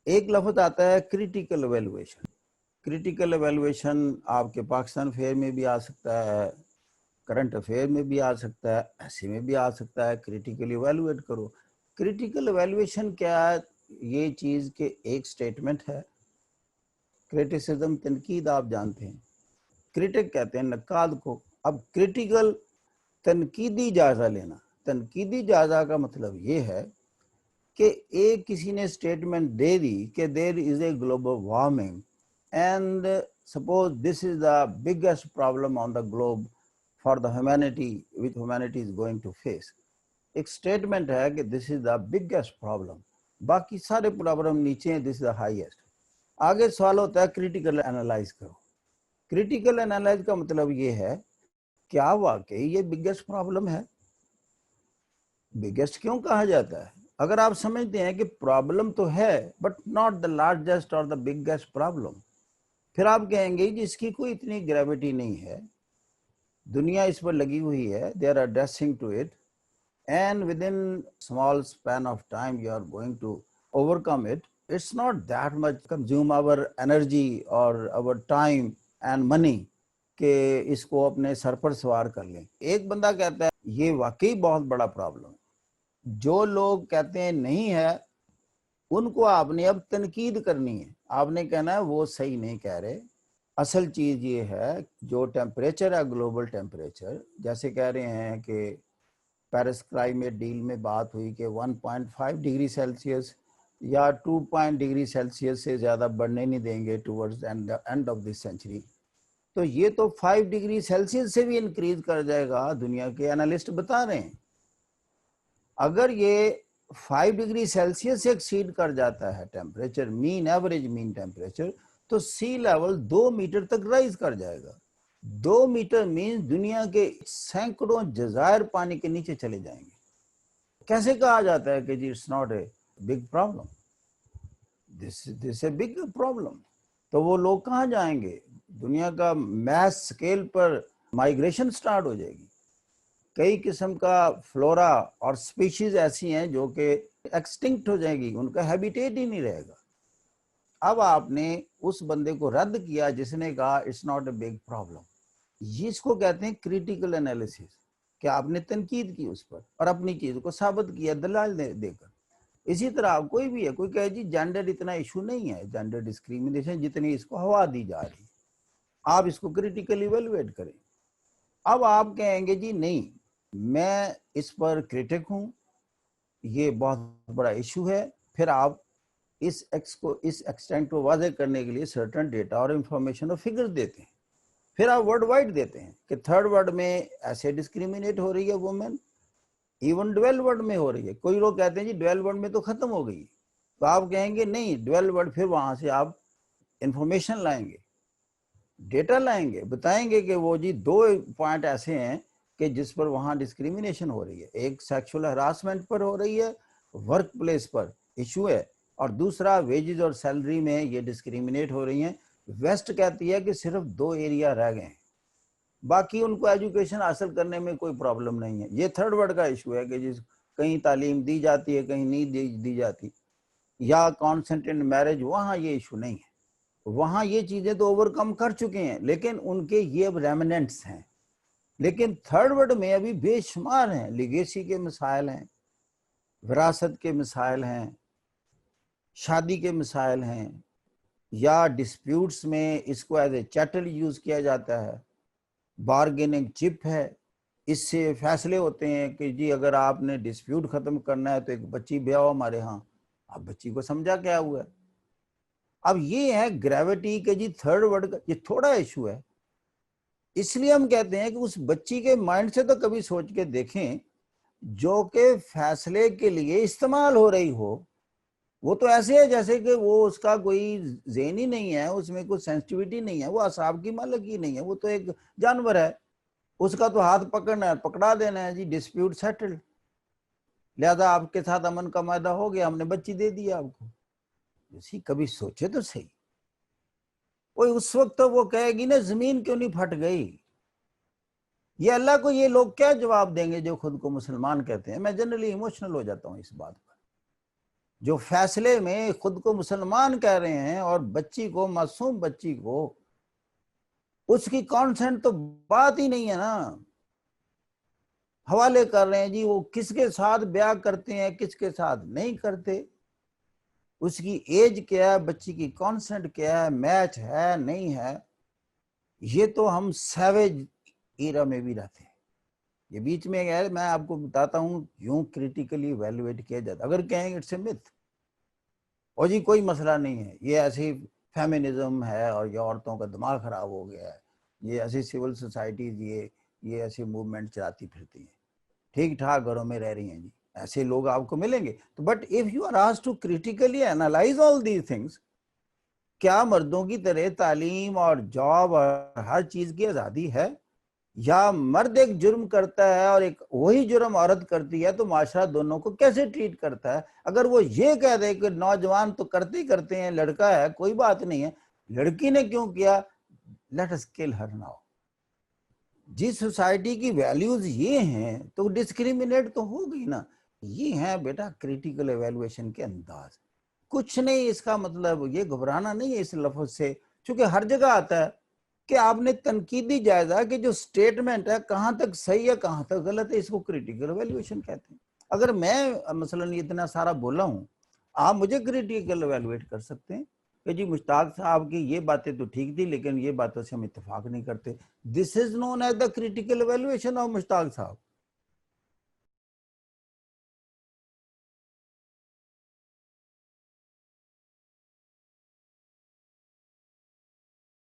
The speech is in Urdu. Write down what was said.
ایک لفظ آتا ہے کریٹیکل ایویلویشن. کریٹیکل ایویلویشن آپ کے پاکستان افیئر میں بھی آ سکتا ہے, کرنٹ افیئر میں بھی آ سکتا ہے, ایسے میں بھی آ سکتا ہے. کریٹیکل ایویلویٹ کرو. کریٹیکل ایویلویشن کیا ہے؟ یہ چیز کہ ایک سٹیٹمنٹ ہے. کریٹیسزم تنقید آپ جانتے ہیں, کریٹک کہتے ہیں نقاد کو. اب کریٹیکل تنقیدی جائزہ لینا. تنقیدی جائزہ کا مطلب یہ ہے کہ ایک کسی نے اسٹیٹمنٹ دے دی کہ there is a global warming and suppose this is the biggest problem on the globe for the humanity which humanity is going to face. ایک اسٹیٹمنٹ ہے کہ دس از دا بگیسٹ پرابلم, باقی سارے پرابلم نیچے ہیں, دس از دا ہائیسٹ. آگے سوال ہوتا ہے کریٹیکل انالائز کرو. کریٹیکل انالائز کا مطلب یہ ہے کیا واقعی یہ بگیسٹ پرابلم ہے؟ بگیسٹ کیوں کہا جاتا ہے؟ اگر آپ سمجھتے ہیں کہ پرابلم تو ہے بٹ ناٹ دا لارجسٹ اور دا بگیسٹ پرابلم, پھر آپ کہیں گے جس کی کوئی اتنی گریوٹی نہیں ہے, دنیا اس پر لگی ہوئی ہے, they are addressing to it and with in small span of time you are going to overcome it. It's not that much consume our energy or our time and money کہ اس کو اپنے سر پر سوار کر لیں. ایک بندہ کہتا ہے یہ واقعی بہت بڑا پرابلم. جو لوگ کہتے ہیں نہیں ہے ان کو آپ نے اب تنقید کرنی ہے. آپ نے کہنا ہے وہ صحیح نہیں کہہ رہے. اصل چیز یہ ہے جو ٹیمپریچر ہے گلوبل ٹیمپریچر, جیسے کہہ رہے ہیں کہ پیرس کلائمیٹ ڈیل میں بات ہوئی کہ 1.5 ڈگری سیلسیس یا 2 ڈگری سیلسیس سے زیادہ بڑھنے نہیں دیں گے towards and of this century. تو یہ تو 5 ڈگری سیلسیس سے بھی انکریز کر جائے گا, دنیا کے انالسٹ بتا رہے ہیں. اگر یہ 5 ڈگری سیلسیس سے ایکسیڈ کر جاتا ہے ٹیمپریچر, مین ایوریج مین ٹیمپریچر, تو سی لیول 2 میٹر تک رائز کر جائے گا. 2 میٹر مینز دنیا کے سینکڑوں جزائر پانی کے نیچے چلے جائیں گے. کیسے کہا جاتا ہے کہ جی it's not a big problem, this a big problem. تو وہ لوگ کہاں جائیں گے؟ دنیا کا میس سکیل پر مائیگریشن سٹارٹ ہو جائے گی. کئی قسم کا فلورا اور سپیشیز ایسی ہیں جو کہ ایکسٹنکٹ ہو جائے گی, ان کا ہیبیٹیٹ ہی نہیں رہے گا. اب آپ نے اس بندے کو رد کیا جس نے کہا it's not a big problem. اس کو کہتے ہیں کریٹیکل انالیسس, کہ آپ نے تنقید کی اس پر اور اپنی چیز کو ثابت کیا دلائل دے کر. اسی طرح کوئی بھی ہے, کوئی کہے جی جینڈر اتنا ایشو نہیں ہے, جینڈر ڈسکریمنیشن جتنی اس کو ہوا دی جا رہی ہے, آپ اس کو کریٹیکلی ایویلویٹ کریں. اب آپ کہیں گے جی نہیں میں اس پر کریٹک ہوں, یہ بہت بڑا ایشو ہے. پھر آپ اس ایکسٹینٹ کو واضح کرنے کے لیے سرٹن ڈیٹا اور انفارمیشن اور فگر دیتے ہیں. پھر آپ ورلڈ وائڈ دیتے ہیں کہ تھرڈ ورلڈ میں ایسے ڈسکریمنیٹ ہو رہی ہے وومن, ایون ڈویل ورلڈ میں ہو رہی ہے. کوئی لوگ کہتے ہیں جی ڈویل ورلڈ میں تو ختم ہو گئی, تو آپ کہیں گے نہیں ڈویل ورلڈ, پھر وہاں سے آپ انفارمیشن لائیں گے, ڈیٹا لائیں گے, بتائیں گے کہ وہ جی 2 پوائنٹ ایسے ہیں کہ جس پر وہاں ڈسکریمنیشن ہو رہی ہے. ایک سیکشول ہراسمنٹ پر ہو رہی ہے, ورک پلیس پر ایشو ہے, اور دوسرا ویجز اور سیلری میں یہ ڈسکریمنیٹ ہو رہی ہیں. ویسٹ کہتی ہے کہ صرف 2 ایریا رہ گئے ہیں, باقی ان کو ایجوکیشن حاصل کرنے میں کوئی پرابلم نہیں ہے. یہ تھرڈ ورلڈ کا ایشو ہے کہ جس کہیں تعلیم دی جاتی ہے کہیں نہیں دی جاتی, یا کانسنٹنٹ میرج, وہاں یہ ایشو نہیں ہے. وہاں یہ چیزیں تو اوور کم کر چکے ہیں, لیکن ان کے یہ اب ریمننٹس ہیں. لیکن تھرڈ ورلڈ میں ابھی بے شمار ہیں, لیگیسی کے مسائل ہیں, وراثت کے مسائل ہیں, شادی کے مسائل ہیں, یا ڈسپیوٹس میں اس کو ایز اے چیٹل یوز کیا جاتا ہے, بارگیننگ چپ ہے. اس سے فیصلے ہوتے ہیں کہ جی اگر آپ نے ڈسپیوٹ ختم کرنا ہے تو ایک بچی بیاؤ ہمارے ہاں, اب بچی کو سمجھا کیا ہوا ہے. اب یہ ہے گریوٹی کہ جی تھرڈ ورلڈ کا یہ تھوڑا ایشو ہے. اس لیے ہم کہتے ہیں کہ اس بچی کے مائنڈ سے تو کبھی سوچ کے دیکھیں جو کہ فیصلے کے لیے استعمال ہو رہی ہو. وہ تو ایسے ہے جیسے کہ وہ اس کا کوئی ذہن ہی نہیں ہے, اس میں کوئی سینسٹیوٹی نہیں ہے, وہ اعصاب کی مالک ہی نہیں ہے, وہ تو ایک جانور ہے. اس کا تو ہاتھ پکڑنا ہے, پکڑا دینا ہے, جی ڈسپیوٹ سیٹلڈ, لہذا آپ کے ساتھ امن کا معاہدہ ہو گیا, ہم نے بچی دے دی آپ کو. اسی کبھی سوچے تو صحیح. کوئی اس وقت تو وہ کہے گی نا زمین کیوں نہیں پھٹ گئی. یہ اللہ کو یہ لوگ کیا جواب دیں گے جو خود کو مسلمان کہتے ہیں. میں جنرلی ایموشنل ہو جاتا ہوں اس بات پر. جو فیصلے میں خود کو مسلمان کہہ رہے ہیں اور بچی کو، معصوم بچی کو، اس کی کانسنٹ تو بات ہی نہیں ہے نا، حوالے کر رہے ہیں جی وہ کس کے ساتھ بیاہ کرتے ہیں کس کے ساتھ نہیں کرتے، اس کی ایج کیا ہے، بچی کی کانسنٹ کیا ہے، میچ ہے نہیں ہے۔ یہ تو ہم سیویج ایرا میں بھی رہتے ہیں۔ یہ بیچ میں ہے، میں آپ کو بتاتا ہوں یوں کریٹیکلی ایویلویٹ کیا جاتا، اگر کہیں اٹس اے متھ اور جی کوئی مسئلہ نہیں ہے، یہ ایسی فیمنزم ہے اور یہ عورتوں کا دماغ خراب ہو گیا ہے، یہ ایسی سول سوسائٹیز یہ ایسی موومنٹ چلاتی پھرتی ہیں، ٹھیک ٹھاک گھروں میں رہ رہی ہیں جی، ایسے لوگ آپ کو ملیں گے۔ تو but if you are asked to critically analyse all these things, کیا مردوں کی طرح تعلیم اور جاب اور ہر چیز کی آزادی ہے، یا مرد ایک جرم کرتا ہے اور ایک وہی جرم عورت کرتی ہے تو معاشرہ دونوں کو کیسے ٹریٹ کرتا ہے؟ اگر وہ یہ کہہ دے کہ نوجوان تو کرتے ہی کرتے ہیں، لڑکا ہے کوئی بات نہیں ہے، لڑکی نے کیوں کیا، لیٹ اس کل ہر ناؤ۔ جس سوسائٹی کی ویلیوز یہ ہیں تو ڈسکریمنیٹ تو ہو گئی نا۔ یہ ہیں بیٹا کریٹیکل ایویلویشن کے انداز، کچھ نہیں اس کا مطلب یہ گھبرانا نہیں ہے اس لفظ سے، چونکہ ہر جگہ آتا ہے کہ آپ نے تنقیدی جائزہ کہ جو سٹیٹمنٹ ہے کہاں تک صحیح ہے کہاں تک غلط ہے، اس کو کریٹیکل ایویلویشن کہتے ہیں۔ اگر میں مثلا اتنا سارا بولا ہوں، آپ مجھے کریٹیکل ایویلویٹ کر سکتے ہیں کہ جی مشتاق صاحب کی یہ باتیں تو ٹھیک تھی لیکن یہ باتوں سے ہم اتفاق نہیں کرتے۔ This is known as the critical evaluation of Mushtaq صاحب۔